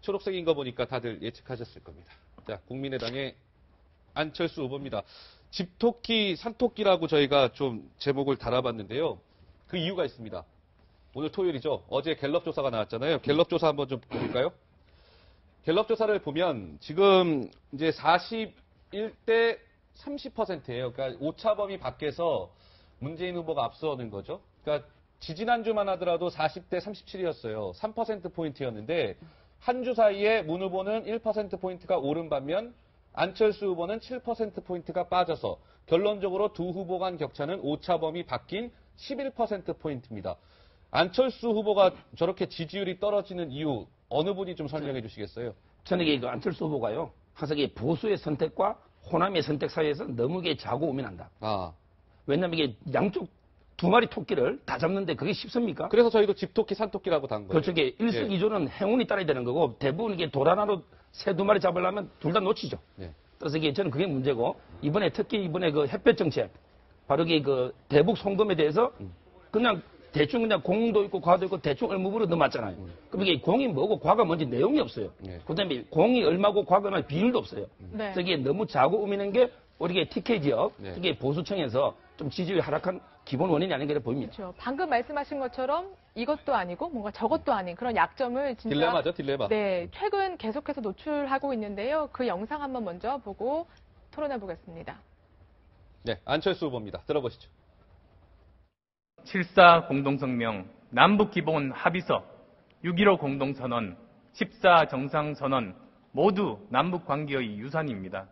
초록색인 거 보니까 다들 예측하셨을 겁니다. 자, 국민의당의 안철수 후보입니다. 집토끼, 산토끼라고 저희가 좀 제목을 달아봤는데요. 그 이유가 있습니다. 오늘 토요일이죠. 어제 갤럽 조사가 나왔잖아요. 갤럽 조사 한번 좀 볼까요? 갤럽 조사를 보면 지금 이제 41대 30%예요. 그러니까 오차범위 밖에서 문재인 후보가 앞서는 거죠. 그러니까 지지난주만 하더라도 40대 37이었어요. 3%포인트였는데 한 주 사이에 문 후보는 1%포인트가 오른 반면 안철수 후보는 7%포인트가 빠져서 결론적으로 두 후보 간 격차는 오차범위 바뀐 11%포인트입니다. 안철수 후보가 저렇게 지지율이 떨어지는 이유 어느 분이 좀 설명해 주시겠어요? 저는 이게 그 안철수 후보가요. 항상 이게 보수의 선택과 호남의 선택 사이에서 너무 이게 자고 우민한다. 아, 왜냐하면 이게 양쪽 두 마리 토끼를 다 잡는데 그게 쉽습니까? 그래서 저희도 집토끼, 산토끼라고 단 거예요. 그렇죠. 이게 일석이조는 행운이 따라야 되는 거고 대부분 이게 돌 하나로 새 두 마리 잡으려면 둘 다 놓치죠. 네. 그래서 이게 저는 그게 문제고 이번에 특히 이번에 그 햇볕 정책 바로 이게 그 대북 송금에 대해서 그냥 대충 그냥 공도 있고 과도 있고 대충 얼무부로 넘어왔잖아요. 그럼 이게 공이 뭐고 과가 뭔지 내용이 없어요. 네. 그다음에 공이 얼마고 과가 얼마 비율도 없어요. 네. 그래서 이게 너무 자고 우미는 게 우리 이게 TK 지역, 네. 특히 보수층에서 좀 지지율이 하락한 기본 원인이 아닌가 보입니다. 그렇죠. 방금 말씀하신 것처럼 이것도 아니고 뭔가 저것도 아닌 그런 약점을 진짜 딜레마죠, 딜레마. 네, 최근 계속해서 노출하고 있는데요. 그 영상 한번 먼저 보고 토론해 보겠습니다. 네, 안철수 후보입니다. 들어보시죠. 7.4 공동성명, 남북기본 합의서, 6.15 공동선언, 14 정상선언 모두 남북관계의 유산입니다.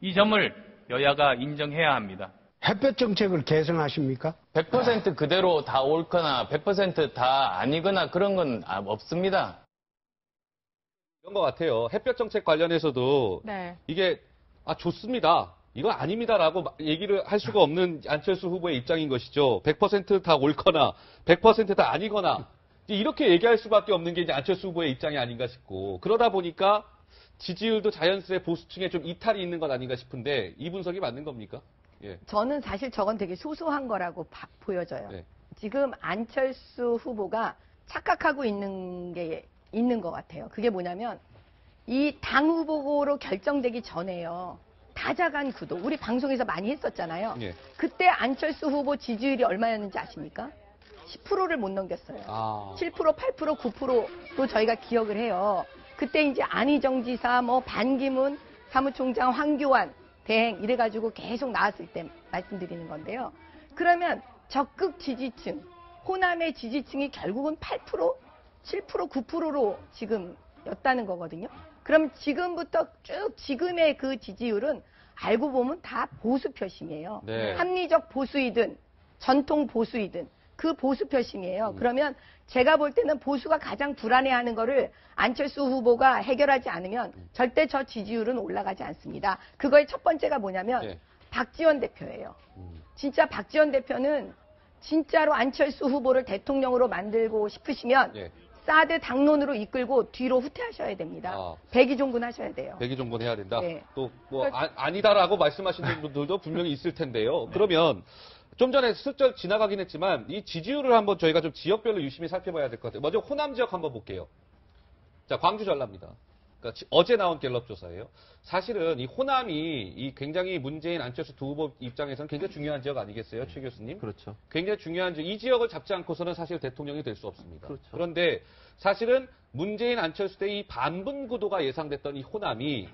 이 점을 여야가 인정해야 합니다. 햇볕 정책을 개선하십니까? 100% 그대로 다 옳거나 100% 다 아니거나 그런 건 없습니다. 이런 것 같아요. 햇볕 정책 관련해서도 네. 이게 좋습니다. 이건 아닙니다라고 얘기를 할 수가 없는 안철수 후보의 입장인 것이죠. 100% 다 옳거나 100% 다 아니거나 이렇게 얘기할 수밖에 없는 게 이제 안철수 후보의 입장이 아닌가 싶고 그러다 보니까 지지율도 자연스레 보수층에 좀 이탈이 있는 것 아닌가 싶은데 이 분석이 맞는 겁니까? 예. 저는 사실 저건 되게 소소한 거라고 보여져요. 네. 지금 안철수 후보가 착각하고 있는 게 있는 것 같아요. 그게 뭐냐면 이 당 후보로 결정되기 전에요. 다자간 구도 우리 방송에서 많이 했었잖아요. 예. 그때 안철수 후보 지지율이 얼마였는지 아십니까? 10%를 못 넘겼어요. 7%, 8%, 9%로 저희가 기억을 해요. 그때 이제 안희정 지사, 반기문 사무총장, 황교안 대행 이래가지고 계속 나왔을 때 말씀드리는 건데요. 그러면 적극 지지층, 호남의 지지층이 결국은 8%, 7%, 9%로 지금 였다는 거거든요. 그럼 지금부터 쭉 지금의 그 지지율은 알고 보면 다 보수 표심이에요. 네. 합리적 보수이든 전통 보수이든 그 보수 표심이에요. 그러면 제가 볼 때는 보수가 가장 불안해하는 거를 안철수 후보가 해결하지 않으면 절대 저 지지율은 올라가지 않습니다. 그거의 첫 번째가 뭐냐면 네. 박지원 대표예요. 진짜 박지원 대표는 진짜로 안철수 후보를 대통령으로 만들고 싶으시면 예. 사드 당론으로 이끌고 뒤로 후퇴하셔야 됩니다. 백의종군 하셔야 돼요. 백의종군 해야 된다. 네. 또 아니다라고 말씀하시는 분들도 분명히 있을 텐데요. 그러면 좀 전에 슬쩍 지나가긴 했지만 이 지지율을 한번 저희가 좀 지역별로 유심히 살펴봐야 될 것 같아요. 먼저 호남 지역 한번 볼게요. 자, 광주 전라입니다. 그러니까 어제 나온 갤럽 조사예요. 사실은 이 호남이 이 굉장히 문재인 안철수 두 후보 입장에서는 굉장히 중요한 지역 아니겠어요, 최 교수님? 그렇죠. 굉장히 중요한 지역. 이 지역을 잡지 않고서는 사실 대통령이 될 수 없습니다. 그렇죠. 그런데 사실은 문재인 안철수 때 이 반분 구도가 예상됐던 이 호남이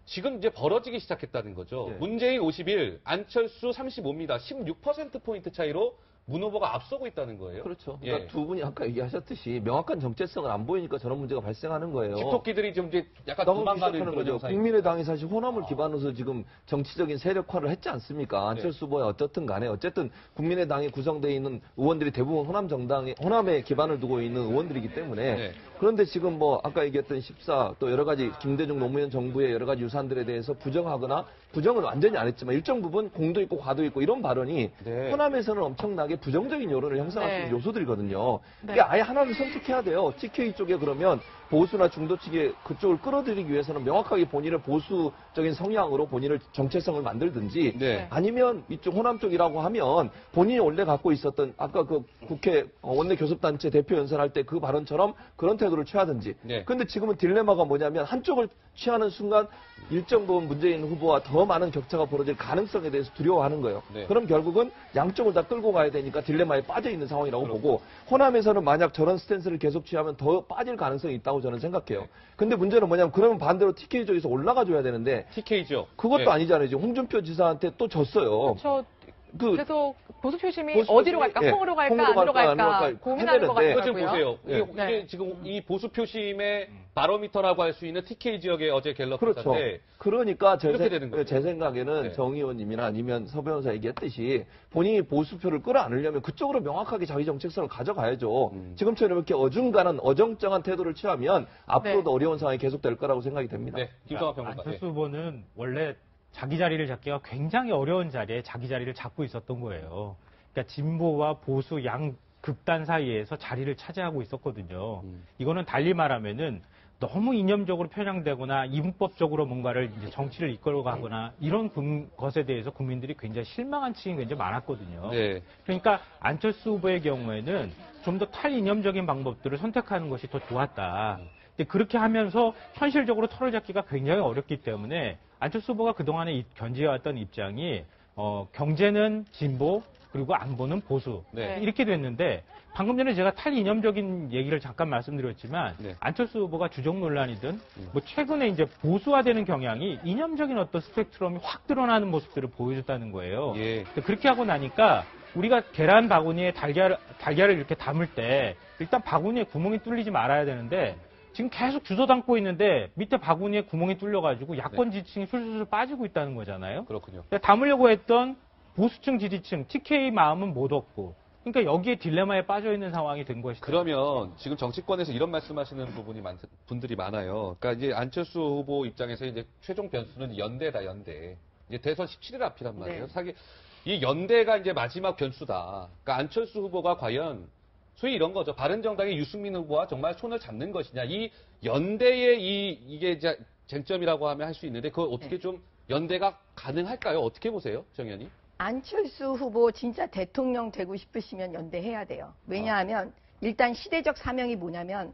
지금 이제 벌어지기 시작했다는 거죠. 네. 문재인 51, 안철수 35입니다. 16%포인트 차이로 문 후보가 앞서고 있다는 거예요. 그렇죠. 그러니까 예. 두 분이 아까 얘기하셨듯이 명확한 정체성을 안 보이니까 저런 문제가 발생하는 거예요. 집토끼들이 좀 이제 약간 너무 도망가는 시작하는 그런 거죠. 현상이 국민의당이 사실 호남을 기반으로 지금 정치적인 세력화를 했지 않습니까? 안철수 후보야 어떻든 간에 어쨌든 국민의당이 구성되어 있는 의원들이 대부분 호남에 기반을 두고 있는 의원들이기 때문에 네. 그런데 지금 아까 얘기했던 14 또 여러 가지 김대중 노무현 정부의 여러 가지 유산들에 대해서 부정하거나 부정은 완전히 안 했지만 일정 부분 공도 있고 과도 있고 이런 발언이 네. 호남에서는 엄청나게 부정적인 여론을 형성할 수 있는 네. 요소들이거든요. 네. 그러니까 아예 하나를 선택해야 돼요. TK 쪽에 그러면 보수나 중도 측에 그쪽을 끌어들이기 위해서는 명확하게 본인의 보수적인 성향으로 본인을 정체성을 만들든지 네. 아니면 이쪽 호남 쪽이라고 하면 본인이 원래 갖고 있었던 아까 그 국회 원내 교섭단체 대표 연설할 때 그 발언처럼 그런 태도를 취하든지. 네. 근데 지금은 딜레마가 뭐냐면 한쪽을 취하는 순간 일정 부분 문재인 후보와 더 많은 격차가 벌어질 가능성에 대해서 두려워하는 거예요. 네. 그럼 결국은 양쪽을 다 끌고 가야 되니까 딜레마에 빠져 있는 상황이라고 보고 호남에서는 만약 저런 스탠스를 계속 취하면 더 빠질 가능성이 있다고 저는 생각해요. 근데 문제는 뭐냐면 그러면 반대로 TK 쪽에서 올라가 줘야 되는데 TK죠. 그것도 예. 아니잖아요. 지금 홍준표 지사한테 또 졌어요. 그래서 보수 표심이 보수 어디로 표심이, 갈까? 예, 홍으로 갈까? 홍으로 안으로 갈까? 갈까? 안으로 갈까? 고민하는 것 해야 이거 좀 같더라고요. 보세요. 네. 이게 지금 이 보수 표심의 바로미터라고 할 수 있는 TK 지역의 어제 갤럽 그렇죠. 조사인데 그러니까 이렇게 되는 거죠. 제 생각에는 네. 정 의원님이나 아니면 서 변호사 얘기했듯이 본인이 보수표를 끌어안으려면 그쪽으로 명확하게 자기 정책성을 가져가야죠. 지금처럼 이렇게 어중간한 어정쩡한 태도를 취하면 앞으로도 네. 어려운 상황이 계속될 거라고 생각이 됩니다. 네, 김성환 평론가. 안철수 후보는 원래 자기 자리를 잡기가 굉장히 어려운 자리에 자기 자리를 잡고 있었던 거예요. 그러니까 진보와 보수 양 극단 사이에서 자리를 차지하고 있었거든요. 이거는 달리 말하면은 너무 이념적으로 편향되거나 이분법적으로 뭔가를 이제 정치를 이끌어가거나 이런 것에 대해서 국민들이 굉장히 실망한 층이 굉장히 많았거든요. 네. 그러니까 안철수 후보의 경우에는 좀 더 탈이념적인 방법들을 선택하는 것이 더 좋았다. 근데 그렇게 하면서 현실적으로 털을 잡기가 굉장히 어렵기 때문에 안철수 후보가 그동안에 견지해왔던 입장이 경제는 진보 그리고 안보는 보수 네. 이렇게 됐는데 방금 전에 제가 탈이념적인 얘기를 잠깐 말씀드렸지만 네. 안철수 후보가 주적 논란이든 뭐 최근에 이제 보수화되는 경향이 이념적인 어떤 스펙트럼이 확 드러나는 모습들을 보여줬다는 거예요. 예. 그렇게 하고 나니까 우리가 계란 바구니에 달걀을 이렇게 담을 때 일단 바구니에 구멍이 뚫리지 말아야 되는데 지금 계속 주워 담고 있는데 밑에 바구니에 구멍이 뚫려가지고 야권 지지층이 술술 빠지고 있다는 거잖아요. 그렇군요. 담으려고 했던 보수층 지지층, TK 마음은 못 얻고 그러니까 여기에 딜레마에 빠져 있는 상황이 된 것이죠. 그러면 지금 정치권에서 이런 말씀하시는 분들이 많아요. 그러니까 이제 안철수 후보 입장에서 이제 최종 변수는 연대다, 연대. 이제 대선 17일 앞이란 말이에요. 네. 이 연대가 이제 마지막 변수다. 그러니까 안철수 후보가 과연 소위 이런 거죠. 바른정당의 유승민 후보와 정말 손을 잡는 것이냐. 이 연대의 이게 이제 쟁점이라고 하면 할 수 있는데 그걸 어떻게 좀 연대가 가능할까요? 어떻게 보세요, 정 의원님? 안철수 후보 진짜 대통령 되고 싶으시면 연대해야 돼요. 왜냐하면 일단 시대적 사명이 뭐냐면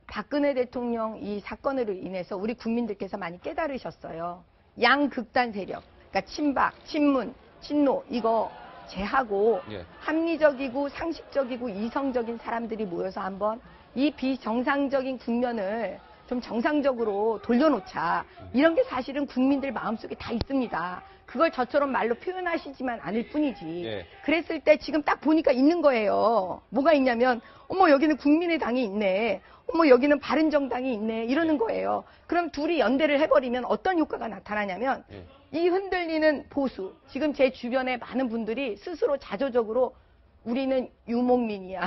박근혜 대통령 이 사건으로 인해서 우리 국민들께서 많이 깨달으셨어요. 양극단 세력, 그러니까 친박, 친문, 친노 이거 제하고 합리적이고 상식적이고 이성적인 사람들이 모여서 한번 이 비정상적인 국면을 좀 정상적으로 돌려놓자. 이런 게 사실은 국민들 마음속에 다 있습니다. 그걸 저처럼 말로 표현하시지만 않을 뿐이지. 그랬을 때 지금 딱 보니까 있는 거예요. 뭐가 있냐면 어머 여기는 국민의당이 있네. 어머 여기는 바른정당이 있네. 이러는 거예요. 그럼 둘이 연대를 해버리면 어떤 효과가 나타나냐면 이 흔들리는 보수. 지금 제 주변에 많은 분들이 스스로 자조적으로 우리는 유목민이야.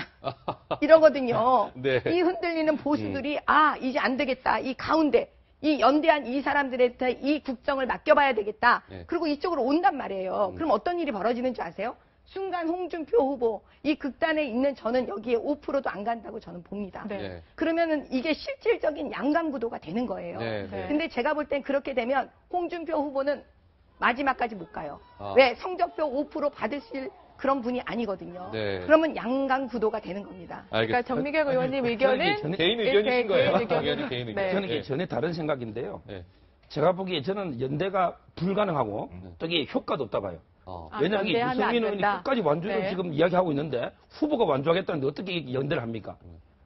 이러거든요. 네. 이 흔들리는 보수들이 아 이제 안 되겠다. 이 가운데 이 연대한 이 사람들한테 이 국정을 맡겨봐야 되겠다. 그리고 이쪽으로 온단 말이에요. 그럼 어떤 일이 벌어지는 줄 아세요? 순간 홍준표 후보 이 극단에 있는 저는 여기에 5%도 안 간다고 저는 봅니다. 그러면은 이게 실질적인 양강구도가 되는 거예요. 근데 제가 볼 땐 그렇게 되면 홍준표 후보는 마지막까지 못 가요. 왜? 성적표 5% 받으실 그런 분이 아니거든요. 그러면 양강구도가 되는 겁니다. 그러니까 정미경 의원님 의견은 개인 의견이신 거예요. 의견은 개인 의견. 저는 이게 전혀 다른 생각인데요. 제가 보기에 저는 연대가 불가능하고 또 이게 효과도 없다 봐요. 왜냐하면 유승민 의원이 끝까지 완주를 지금 이야기하고 있는데 후보가 완주하겠다는데 어떻게 연대를 합니까?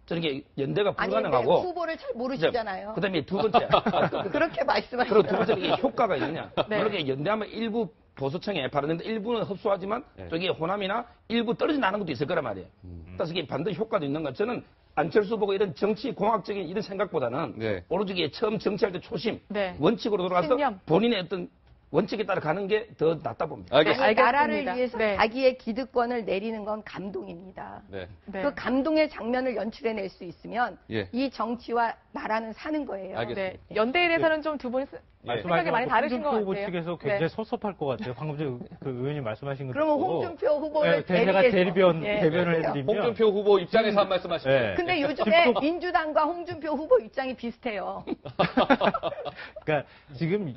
저는 이게 연대가 불가능하고 아니, 후보를 잘 모르시잖아요. 그다음에 두 번째 그렇게 말씀하시죠. 그리고 두 번째 이게 효과가 있느냐? 그렇게 연대하면 일부 보수층에 바르는데 일부는 흡수하지만 저기 호남이나 일부 떨어져 나는 것도 있을 거란 말이에요. 그래서 이게 반드시 효과도 있는 건 저는 안철수 후보가 이런 정치 공학적인 이런 생각보다는 오로지 이게 처음 정치할 때 초심, 원칙으로 돌아가서 신념. 본인의 어떤 원칙에 따라 가는 게 더 낫다 봅니다. 알겠습니다. 나라를 위해서 자기의 기득권을 내리는 건 감동입니다. 그 감동의 장면을 연출해낼 수 있으면 이 정치와 나라는 사는 거예요. 연대에 대해서는 좀 두 분이 생각이 많이 다르신 것 홍준표 후보 같아요. 측에서 굉장히 섭섭할 것 같아요. 방금 전에 그 의원님 말씀하신 거 그러면 홍준표 후보를 제가 대변을 해드리면 홍준표 후보 입장에서 한 말씀 하시죠. 근데 요즘에 민주당과 홍준표 후보 입장이 비슷해요. 그러니까 지금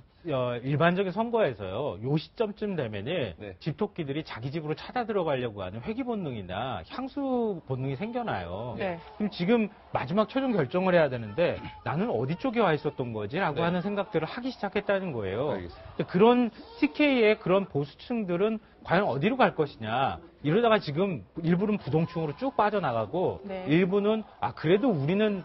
일반적인 선거에서요, 요 시점쯤 되면은 집토끼들이 자기 집으로 찾아 들어가려고 하는 회귀 본능이나 향수 본능이 생겨나요. 그럼 지금 마지막 최종 결정을 해야 되는데 나는 어디 쪽에 와 있었던 거지라고 하는 생각들을 하기 시작했다는 거예요. 그런 TK의 그런 보수층들은 과연 어디로 갈 것이냐. 이러다가 지금 일부는 부동층으로 쭉 빠져나가고 일부는 그래도 우리는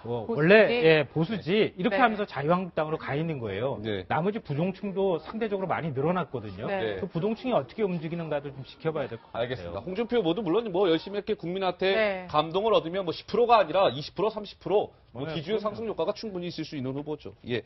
원래 보수지 이렇게 하면서 자유한국당으로 가 있는 거예요. 나머지 부동층도 상대적으로 많이 늘어났거든요. 그 부동층이 어떻게 움직이는가도 좀 지켜봐야 될 것 같아요. 알겠습니다. 홍준표 후보도 물론 뭐 열심히 이렇게 국민한테 감동을 얻으면 뭐 10%가 아니라 20%, 30% 뭐 기주의 상승 효과가 충분히 있을 수 있는 후보죠. 예.